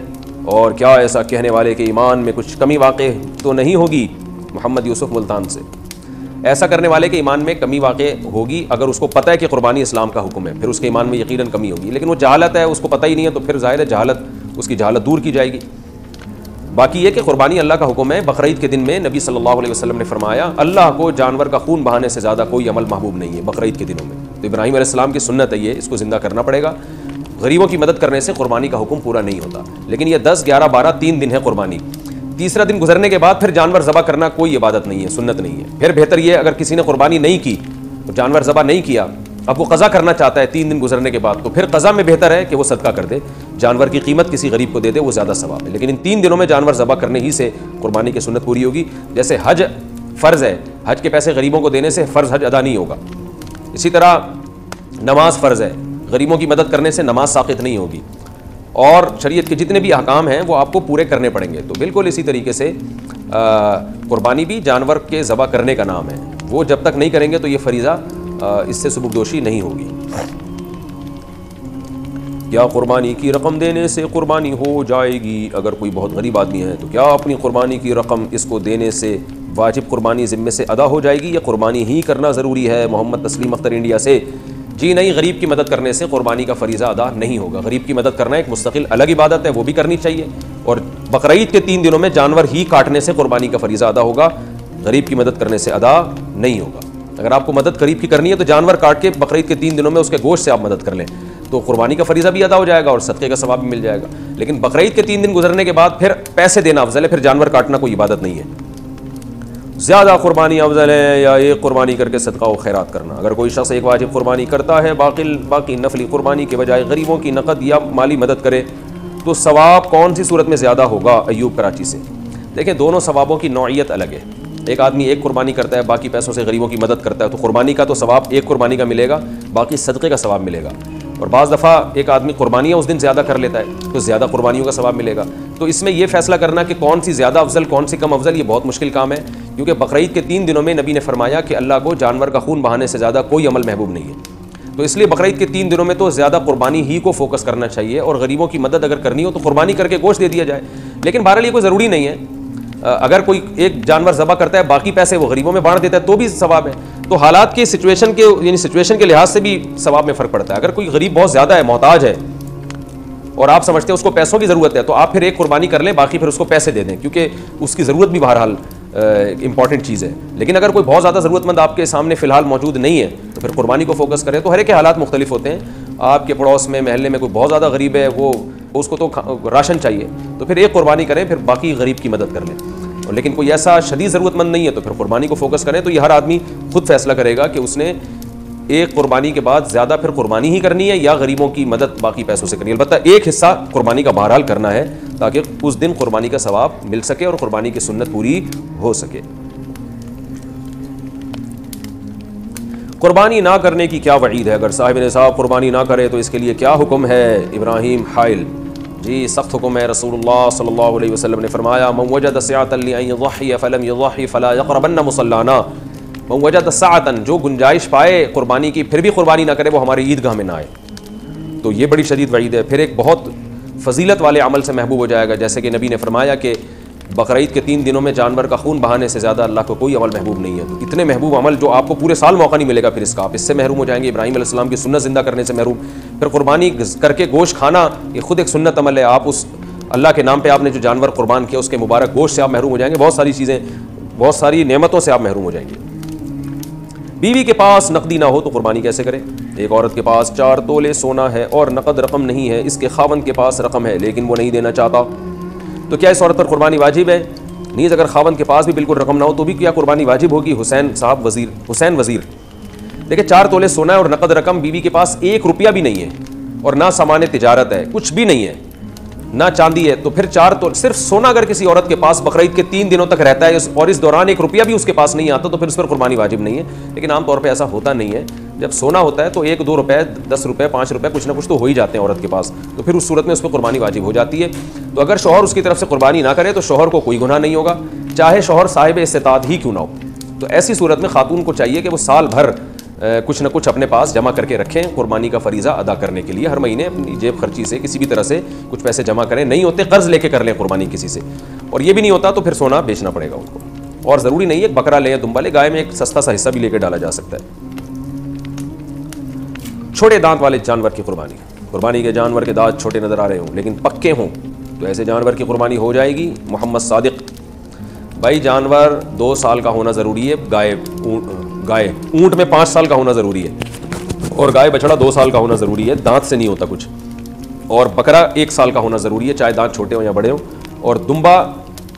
और क्या ऐसा कहने वाले के ईमान में कुछ कमी वाक़ई तो नहीं होगी? मोहम्मद यूसुफ मुल्तान से। ऐसा करने वाले के ईमान में कमी वाक़ई होगी अगर उसको पता है कि कुर्बानी इस्लाम का हुक्म है, फिर उसके ईमान में यकीनन कमी होगी। लेकिन वो जहालत है, उसको पता ही नहीं है, तो फिर ज़ाहिर है जहालत, उसकी जहालत दूर की जाएगी। बाकी ये कि कुर्बानी अल्लाह का हुक्म है। बकरीद के दिन में नबी सल्लल्लाहु अलैहि वसल्लम ने फरमाया, अल्लाह को जानवर का खून बहाने से ज़्यादा कोई अमल महबूब नहीं है बकरीद के दिनों में। तो इब्राहीम अलैहिस्सलाम की सुन्नत है ये, इसको ज़िंदा करना पड़ेगा। गरीबों की मदद करने से कुर्बानी का हुक्म पूरा नहीं होता, लेकिन ये 10, 11, 12 3 दिन है कुर्बानी। तीसरा दिन गुजरने के बाद फिर जानवर ज़बह करना कोई इबादत नहीं है, सुन्नत नहीं है। फिर बेहतर ये, अगर किसी ने कुर्बानी नहीं की, तो जानवर ज़बह नहीं किया, अब वो क़ज़ा करना चाहता है 3 दिन गुजरने के बाद, तो फिर क़ज़ा में बेहतर है कि वो सदका कर दे, जानवर की कीमत किसी गरीब को दे दे, वो ज़्यादा सवाब है। लेकिन इन 3 दिनों में जानवर ज़बह करने ही से कुर्बानी की सुन्नत पूरी होगी। जैसे हज फ़र्ज़ है, हज के पैसे गरीबों को देने से फ़र्ज़ हज अदा नहीं होगा। इसी तरह नमाज फ़र्ज़ है, गरीबों की मदद करने से नमाज साक़ित नहीं होगी। और शरीयत के जितने भी अहकाम हैं वो आपको पूरे करने पड़ेंगे। तो बिल्कुल इसी तरीके से कुर्बानी भी जानवर के ज़बह करने का नाम है, वो जब तक नहीं करेंगे तो ये फरीज़ा इससे सुबुकदोशी नहीं होगी। क्या कुर्बानी की रकम देने से कुर्बानी हो जाएगी? अगर कोई बहुत गरीब आदमी है तो क्या अपनी कुर्बानी की रकम इसको देने से वाजिब कुर्बानी ज़िम्मे से अदा हो जाएगी या कुर्बानी ही करना ज़रूरी है? मोहम्मद तस्लीम अख्तर इंडिया से। जी नहीं, गरीब की मदद करने से कुर्बानी का फरीज़ा अदा नहीं होगा। गरीब की मदद करना एक मुस्तकिल अलग इबादत है, वो भी करनी चाहिए। और बकरीद के 3 दिनों में जानवर ही काटने से कुर्बानी का फरीज़ा अदा होगा, गरीब की मदद करने से अदा नहीं होगा। अगर आपको मदद गरीब की करनी है तो जानवर काट के बकरीद के 3 दिनों में उसके गोश्त से आप मदद कर लें, तो कुर्बानी का फरीज़ा भी अदा हो जाएगा और सदक़े का सवाब भी मिल जाएगा। लेकिन बकरीद के 3 दिन गुजरने के बाद फिर पैसे देना अफजल है, फिर जानवर काटना कोई इबादत नहीं है। ज़्यादा कुर्बानी अफजल है या एक कुर्बानी करके सदका व खैरात करना? अगर कोई शख्स एक वाजिब कुर्बानी करता है, बाकी नफली कुर्बानी के बजाय गरीबों की नकद या माली मदद करे, तो सवाब कौन सी सूरत में ज़्यादा होगा? अयूब कराची से। देखें, दोनों सवाबों की नौइयत अलग है। एक आदमी एक कुर्बानी करता है, बाकी पैसों से गरीबों की मदद करता है, तो कुर्बानी का तो सवाब एक कुर्बानी का मिलेगा, बाकी सदक़े का सवाब मिलेगा। और बाज़ दफ़ा एक आदमी कुर्बानियाँ उस दिन ज़्यादा कर लेता है तो ज़्यादा कुर्बानियों का सवाब मिलेगा। तो इसमें यह फ़ैसला करना कि कौन सी ज़्यादा अफजल कौन सी कम अफजल, ये बहुत मुश्किल काम है, क्योंकि बकरीद के 3 दिनों में नबी ने फरमाया कि अल्लाह को जानवर का खून बहाने से ज़्यादा कोई अमल महबूब नहीं है। तो इसलिए बकरीद के 3 दिनों में तो ज़्यादा कुर्बानी ही को फोकस करना चाहिए, और गरीबों की मदद अगर करनी हो तो कुर्बानी करके गोश्त दे दिया जाए। लेकिन बहरहाल ये कोई ज़रूरी नहीं है। अगर कोई एक जानवर ज़बह करता है, बाकी पैसे वो गरीबों में बांट देता है, तो भी सवाब है। तो हालात के सिचुएशन के यानी सिचुएशन के लिहाज से भी सवाब में फ़र्क पड़ता है। अगर कोई गरीब बहुत ज़्यादा है, मोहताज है, और आप समझते हैं उसको पैसों की ज़रूरत है, तो आप फिर एक कुर्बानी कर लें, बाकी फिर उसको पैसे दे दें, क्योंकि उसकी ज़रूरत भी बहरहाल इंपॉर्टेंट चीज़ है। लेकिन अगर कोई बहुत ज़्यादा ज़रूरतमंद आपके सामने फ़िलहाल मौजूद नहीं है, तो फिर कुर्बानी को फोकस करें। तो हर एक के हालात मुख्तलिफ होते हैं। आपके पड़ोस में, महल्ले में कोई बहुत ज़्यादा गरीब है, वो उसको तो राशन चाहिए, तो फिर एक कुर्बानी करें, फिर बाकी गरीब की मदद कर लें। और लेकिन कोई ऐसा शदीद ज़रूरतमंद नहीं है तो फिर कुर्बानी को फोकस करें। तो ये हर आदमी खुद फैसला करेगा कि उसने एक कुर्बानी के बाद ज़्यादा फिर कुर्बानी ही करनी है या गरीबों की मदद बाकी पैसों से करनी है। अलबत्ता एक हिस्सा कुर्बानी का बहरहाल करना है ताकि उस दिन कुर्बानी का सवाब मिल सके और कुर्बानी की सुन्नत पूरी हो सके। कुर्बानी ना करने की क्या वईद है? अगर साहिब निसाब कुर्बानी ना करे तो इसके लिए क्या हुक्म है? इब्राहिम हाइल जी, सख्त हुक्म है। रसूलुल्लाह सल्लल्लाहु अलैहि वसल्लम ने फरमाया, मन वजद सअतन लिअन यज़ही फलम यज़ही फला यक़रबन्न मुसल्लाना। मन वजद सअतन, जो गुंजाइश पाए कुर्बानी की फिर भी कुर्बानी ना करे वो हमारी ईदगाह में ना आए। तो ये बड़ी शदीद वईद है। फिर एक बहुत फजीलत वाले अमल से महबूब हो जाएगा, जैसे कि नबी ने फरमाया कि बकरीद के 3 दिनों में जानवर का खून बहाने से ज़्यादा अल्लाह को कोई अमल महबूब नहीं है। तो इतने महबूब अमल जो आपको पूरे साल मौका नहीं मिलेगा, फिर इसका आप इससे महरूम हो जाएंगे। इब्राहीम अलैहिस्सलाम की सुन्नत ज़िंदा करने से महरूम। फिर कुर्बानी करके गोश्त खाना, ये खुद एक सुन्नत अमल है। आप उस अल्लाह के नाम पर आपने जो जानवर कुर्बान किया उसके मुबारक गोश्त से आप महरूम हो जाएंगे। बहुत सारी चीज़ें, बहुत सारी नेमतों से आप महरूम हो जाएंगे। बीवी के पास नकदी ना हो तो कुर्बानी कैसे करें? एक औरत के पास 4 तोले सोना है और नकद रकम नहीं है, इसके खावंद के पास रकम है लेकिन वो नहीं देना चाहता, तो क्या इस औरत पर कुर्बानी वाजिब है? नहीं, अगर खावंद के पास भी बिल्कुल रकम ना हो तो भी क्या कुर्बानी वाजिब होगी? हुसैन वज़ीर देखिए, 4 तोले सोना है और नकद रकम, बीवी के पास 1 रुपया भी नहीं है और ना सामान तिजारत है, कुछ भी नहीं है, ना चांदी है, तो फिर 4 तोले सिर्फ सोना अगर किसी औरत के पास बकरीद के 3 दिनों तक रहता है और इस दौरान 1 रुपया भी उसके पास नहीं आता तो फिर उस पर कुर्बानी वाजिब नहीं है। लेकिन आमतौर पर ऐसा होता नहीं है। जब सोना होता है तो 1-2 रुपये, 10 रुपये, 5 रुपये कुछ ना कुछ तो हो ही जाते हैं औरत के पास, तो फिर उस सूरत में उस पर कुर्बानी वाजिब हो जाती है। तो अगर शौहर उसकी तरफ से कुर्बानी ना करे तो शौहर को कोई गुनाह नहीं होगा, चाहे शौहर साहिब इस्तिताअत ही क्यों ना हो। तो ऐसी सूरत में खातून को चाहिए कि वो साल भर कुछ ना कुछ अपने पास जमा करके रखें कुर्बानी का फरीज़ा अदा करने के लिए। हर महीने अपनी जेब खर्ची से किसी भी तरह से कुछ पैसे जमा करें, नहीं होते कर्ज लेके कर लें कुर्बानी किसी से, और ये भी नहीं होता तो फिर सोना बेचना पड़ेगा उनको। और ज़रूरी नहीं है बकरा ले या दुम्बा ले, गाय में एक सस्ता सा हिस्सा भी लेके डाला जा सकता है। छोटे दांत वाले जानवर की कुर्बानी के जानवर के दांत छोटे नज़र आ रहे हों लेकिन पक्के हों तो ऐसे जानवर की कुर्बानी हो जाएगी। मोहम्मद सादिक भाई, जानवर 2 साल का होना ज़रूरी है, गाय ऊँट में 5 साल का होना ज़रूरी है और गाय बछड़ा 2 साल का होना ज़रूरी है, दांत से नहीं होता कुछ। और बकरा 1 साल का होना ज़रूरी है, चाहे दांत छोटे हों या बड़े हों। और दुम्बा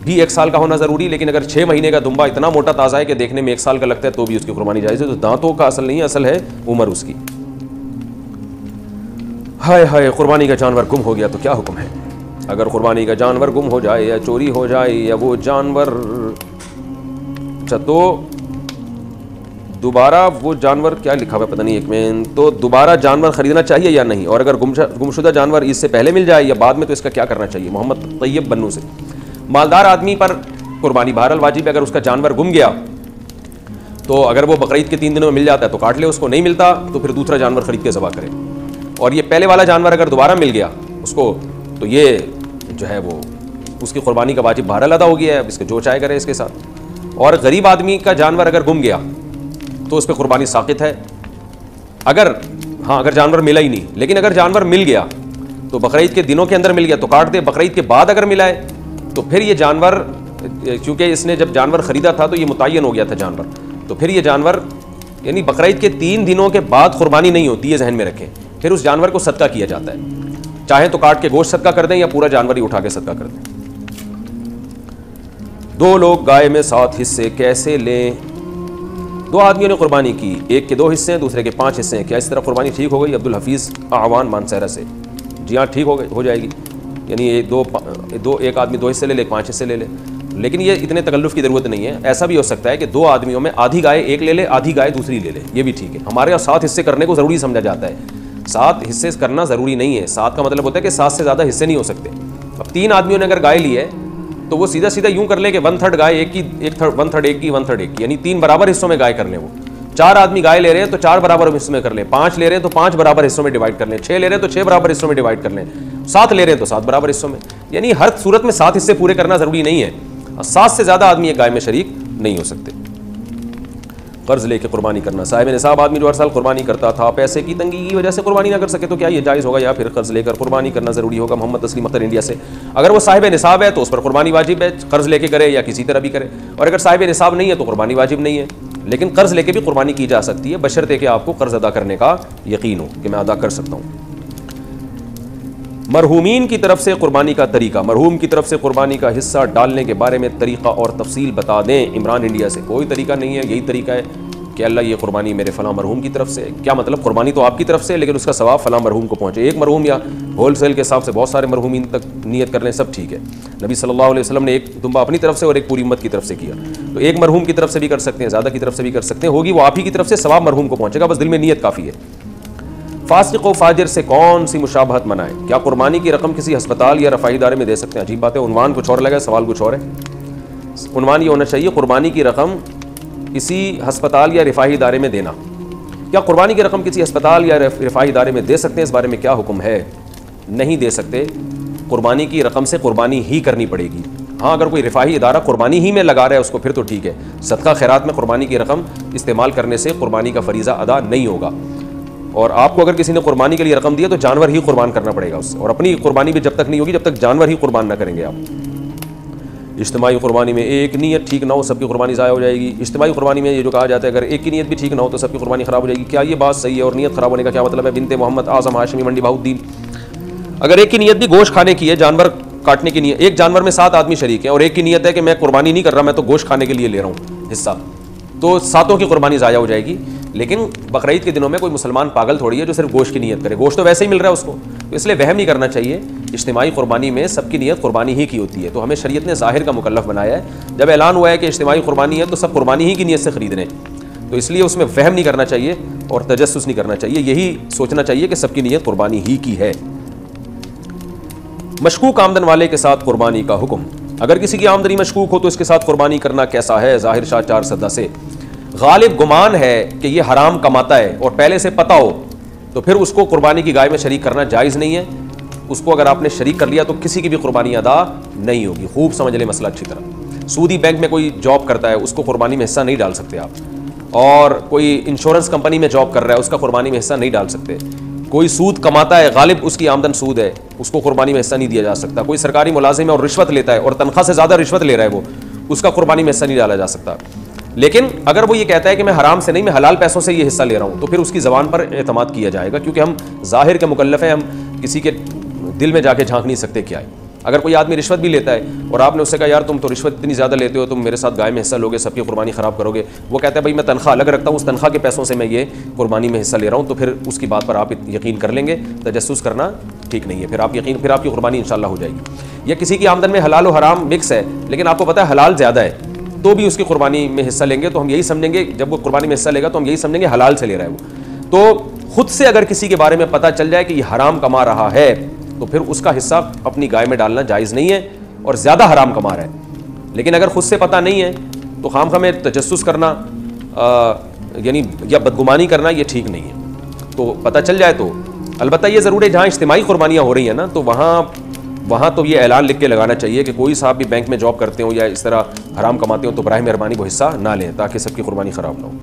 भी 1 साल का होना ज़रूरी है, लेकिन अगर 6 महीने का दुम्बा इतना मोटा ताज़ा है कि देखने में 1 साल का लगता है तो भी उसकी कुर्बानी जायज़ है। तो दांतों का असल नहीं है, असल है उम्र उसकी। हाय हाय, कुर्बानी का जानवर गुम हो गया तो क्या हुक्म है? अगर कुर्बानी का जानवर गुम हो जाए या चोरी हो जाए या वो जानवर, तो दोबारा वो जानवर, क्या लिखा हुआ पता नहीं, एक में तो दोबारा जानवर खरीदना चाहिए या नहीं? और अगर गुमशुदा जानवर इससे पहले मिल जाए या बाद में तो इसका क्या करना चाहिए? मोहम्मद तैयब बन्नू से। मालदार आदमी पर कुर्बानी बहरहाल वाजिब है। अगर उसका जानवर गुम गया तो अगर वो बकरीद के 3 दिनों में मिल जाता है तो काट ले, उसको नहीं मिलता तो फिर दूसरा जानवर खरीद के ज़बह करे। और ये पहले वाला जानवर अगर दोबारा मिल गया उसको तो ये जो है वो उसकी कुर्बानी का वाजिब बहरहाल अदा हो गया है, अब इसके जो चाहे करे इसके साथ। और गरीब आदमी का जानवर अगर गुम गया तो उस पर कुर्बानी साकित है। अगर जानवर मिला ही नहीं, लेकिन अगर जानवर मिल गया तो बकरीद के दिनों के अंदर मिल गया तो काट दे। बकरीद के बाद अगर मिला है तो फिर ये जानवर, क्योंकि इसने जब जानवर ख़रीदा था तो ये मुतय्यन हो गया था जानवर, तो फिर ये जानवर यानी बकरीद के 3 दिनों के बाद कुर्बानी नहीं होती है, जहन में रखें। फिर उस जानवर को सदका किया जाता है, चाहे तो काट के गोश्त सदका कर दें या पूरा जानवर ही उठा के सदका कर दें। 2 लोग गाय में 7 हिस्से कैसे लें? 2 आदमियों ने कुर्बानी की, एक के 2 हिस्से हैं, दूसरे के 5 हिस्से हैं, क्या इस तरह कुर्बानी ठीक हो गई? अब्दुल हफीज़ आवान मानसहरा से। जी हाँ, ठीक हो जाएगी। यानी एक आदमी 2 हिस्से ले ले, 5 हिस्से ले ले, लेकिन ये इतने तकल्लुफ़ की ज़रूरत नहीं है। ऐसा भी हो सकता है कि 2 आदमियों में आधी गाय एक ले ले, आधी गाय दूसरी ले ले, ये भी ठीक है। हमारे यहाँ 7 हिस्से करने को ज़रूरी समझा जाता है। 7 हिस्से करना ज़रूरी नहीं है। 7 का मतलब होता है कि 7 से ज़्यादा हिस्से नहीं हो सकते। अब 3 आदमियों ने अगर गाय ली है तो वो सीधा सीधा यूँ कर ले कि 1/3 गाय एक की, 1/3 एक की, 1/3 एक की, यानी 3 बराबर हिस्सों में गाय कर लें। वो 4 आदमी गाय ले रहे हैं तो 4 बराबर हिस्सों में कर लें, 5 ले रहे हैं तो 5 बराबर हिस्सों में डिवाइड कर लें, 6 ले रहे हैं तो 6 बराबर हिस्सों में डिवाइड कर लें, 7 ले रहे हैं तो 7 बराबर हिस्सों में। यानी हर सूरत में 7 हिस्से पूरे करना ज़रूरी नहीं है। 7 से ज़्यादा आदमी एक गाय में शरीक नहीं हो सकते। कर्ज लेके कुर्बानी करना, साहिब निसाब आदमी जो हर साल कुर्बानी करता था, पैसे की तंगी की वजह से कुर्बानी ना कर सके तो क्या ये जायज़ होगा या फिर कर्ज लेकर कुर्बानी करना ज़रूरी होगा? मोहम्मद तस्लीम अख्तर इंडिया से। अगर वो साहिब निसाब है तो उस पर कुर्बानी वाजिब है, कर्ज लेके करे या किसी तरह भी करे। और अगर साहिब निसाब नहीं है तो कुर्बानी वाजिब नहीं है, लेकिन कर्ज लेके भी कुर्बानी की जा सकती है, बशर्ते कि आपको कर्ज अदा करने का यकीन हो कि मैं अदा कर सकता हूँ। मरहूमीन की तरफ से कुर्बानी का तरीका, मरहूम की तरफ से कुर्बानी का हिस्सा डालने के बारे में तरीका और तफसील बता दें। इमरान इंडिया से। कोई तरीका नहीं है, यही तरीका है कि अल्लाह ये कुर्बानी मेरे फ़लाँ मरहूम की तरफ से है। क्या मतलब, कुर्बानी तो आपकी तरफ से है लेकिन उसका सवाब फ़लाँ मरहूम को पहुँचे। एक मरहूम या होल सेल के हिसाब से बहुत सारे मरहूमीन तक नियत कर लें, सब ठीक है। नबी सल्लल्लाहु अलैहि वसल्लम ने एक दुम्बा अपनी तरफ से और एक पूरी उम्मत की तरफ से किया, तो एक मरहूम की तरफ से भी कर सकते हैं, ज़्यादा की तरफ से भी कर सकते हैं, होगी वो आप ही की तरफ से, सवाब मरहूम को पहुँचेगा, बस दिल में नियत काफ़ी है। फासिक व फाजिर से कौन सी मुशाबहत मनाए? क्या कुर्बानी की रकम किसी अस्पताल या रफ़ाई इदारे में दे सकते हैं? अजीब बात है, उन्वान कुछ और लगा, सवाल कुछ और है। उन्वान ये होना चाहिए, कुर्बानी की रकम किसी हस्पताल या रिफाही इदारे में देना। क्या कुर्बानी की रकम किसी अस्पताल या रिफाही इदारे में दे सकते हैं? इस बारे में क्या हुक्म है? नहीं दे सकते। कुर्बानी की रकम से कुर्बानी ही करनी पड़ेगी। हाँ, अगर कोई रिफाही इदारा कुर्बानी ही में लगा रहा है उसको, फिर तो ठीक है। सदका खैरात में कुर्बानी की रकम इस्तेमाल करने से कुर्बानी का फरीज़ा अदा नहीं होगा। और आपको अगर किसी ने कुर्बानी के लिए रकम दी है तो जानवर ही कुर्बान करना पड़ेगा उससे, और अपनी कुर्बानी भी जब तक नहीं होगी जब तक जानवर ही कुर्बान ना करेंगे आप। इज्तिमाई कुर्बानी में एक नीयत ठीक ना हो सबकी कुर्बानी ज़ाया हो जाएगी। इज्तिमाई कुर्बानी में ये जो कहा जाता है अगर एक की नीयत भी ठीक ना हो तो सबकी कुर्बानी ख़राब हो जाएगी, क्या ये बात सही है? और नीयत ख़राब होने का क्या मतलब है? बिनते मोहम्मद आज़म हाशमी मंडी बहाउद्दीन, अगर एक की नीयत भी गोश्त खाने की है, जानवर काटने की नीयत, एक जानवर में 7 आदमी शरीक हैं और एक की नीयत है कि मैं कुर्बानी नहीं कर रहा, मैं तो गोश्त खाने के लिए ले रहा हूँ हिस्सा, तो 7 की कुर्बानी ज़ाया हो जाएगी। लेकिन बकरीद के दिनों में कोई मुसलमान पागल थोड़ी है जो सिर्फ गोश्त की नीयत करे, गोश्त तो वैसे ही मिल रहा है उसको, तो इसलिए वहम नहीं करना चाहिए। इज्तिमाई कुर्बानी में सबकी नीयत कुर्बानी ही की होती है, तो हमें शरीयत ने ज़ाहिर का मुकल्लफ बनाया है। जब ऐलान हुआ है कि इज्तिमाई कुर्बानी है तो सब कुर्बानी ही की नीयत से ख़रीद रहे हैं, तो इसलिए उसमें वहम नहीं करना चाहिए और तजस्सुस नहीं करना चाहिए, यही सोचना चाहिए कि सबकी नीयत कुर्बानी ही की है। मशकूक आमदन वाले के साथ कुर्बानी का हुक्म, अगर किसी की आमदनी मशकूक हो तो इसके साथ कुर्बानी करना कैसा है? ज़ाहिर शाह 4 सदा से गालिब गुमान है कि ये हराम कमाता है और पहले से पता हो तो फिर उसको कुर्बानी की गाय में शरीक करना जायज़ नहीं है। उसको अगर आपने शरीक कर लिया तो किसी की भी कुर्बानी अदा नहीं होगी। खूब समझ लें मसला अच्छी तरह। सूदी बैंक में कोई जॉब करता है उसको कुर्बानी में हिस्सा नहीं डाल सकते आप, और कोई इंश्योरेंस कंपनी में जॉब कर रहा है उसका कुर्बानी में हिस्सा नहीं डाल सकते। कोई सूद कमाता है, गालिब उसकी आमदन सूद है, उसको कुर्बानी में हिस्सा नहीं दिया जा सकता। कोई सरकारी मुलाजिम है और रिश्वत लेता है और तनख्वाह से ज़्यादा रिश्वत ले रहा है वो, उसका कुर्बानी में हिस्सा नहीं डाला जा सकता। लेकिन अगर वो ये कहता है कि मैं हराम से नहीं, मैं हलाल पैसों से ये हिस्सा ले रहा हूँ, तो फिर उसकी ज़बान पर एतमाद किया जाएगा, क्योंकि हम ज़ाहिर के मुकल्लफ़ हैं, हम किसी के दिल में जाके झांक नहीं सकते क्या है। अगर कोई आदमी रिश्वत भी लेता है और आपने उससे कहा यार तुम तो रिश्वत इतनी ज़्यादा लेते हो, तुम मेरे साथ गाय में हिस्सा लोगे, सबकी कुर्बानी ख़राब करोगे, वो कहता है भाई मैं तनख्वाह अलग रखता हूँ, उस तनख्वाह के पैसों से मैं ये कुर्बानी में हिस्सा ले रहा हूँ, तो फिर उसकी बात पर आप यकीन कर लेंगे। तजस्सुस करना ठीक नहीं है, फिर आपकी कुर्बानी इंशाल्लाह हो जाएगी। या किसी की आमदन में हलाल और हराम मिक्स है लेकिन आपको पता है हलाल ज़्यादा है, तो भी उसकी कुर्बानी में हिस्सा लेंगे तो हम यही समझेंगे, जब वो कुर्बानी में हिस्सा लेगा तो हम यही समझेंगे हलाल से ले रहा है वो। तो खुद से अगर किसी के बारे में पता चल जाए कि ये हराम कमा रहा है तो फिर उसका हिस्सा अपनी गाय में डालना जायज़ नहीं है और ज़्यादा हराम कमा रहा है। लेकिन अगर खुद से पता नहीं है तो खामखा में तजस्सुस करना यानी या बदगुमानी करना ये ठीक नहीं है। तो पता चल जाए तो अलबत्ता ये ज़रूर है जहाँ इज्तिमाई कुर्बानियाँ हो रही हैं ना, तो वहाँ तो ये ऐलान लिख के लगाना चाहिए कि कोई साहब भी बैंक में जॉब करते हो या इस तरह हराम कमाते हो तो बराह मेहरबानी वो हिस्सा ना लें, ताकि सबकी कुर्बानी ख़राब ना हो।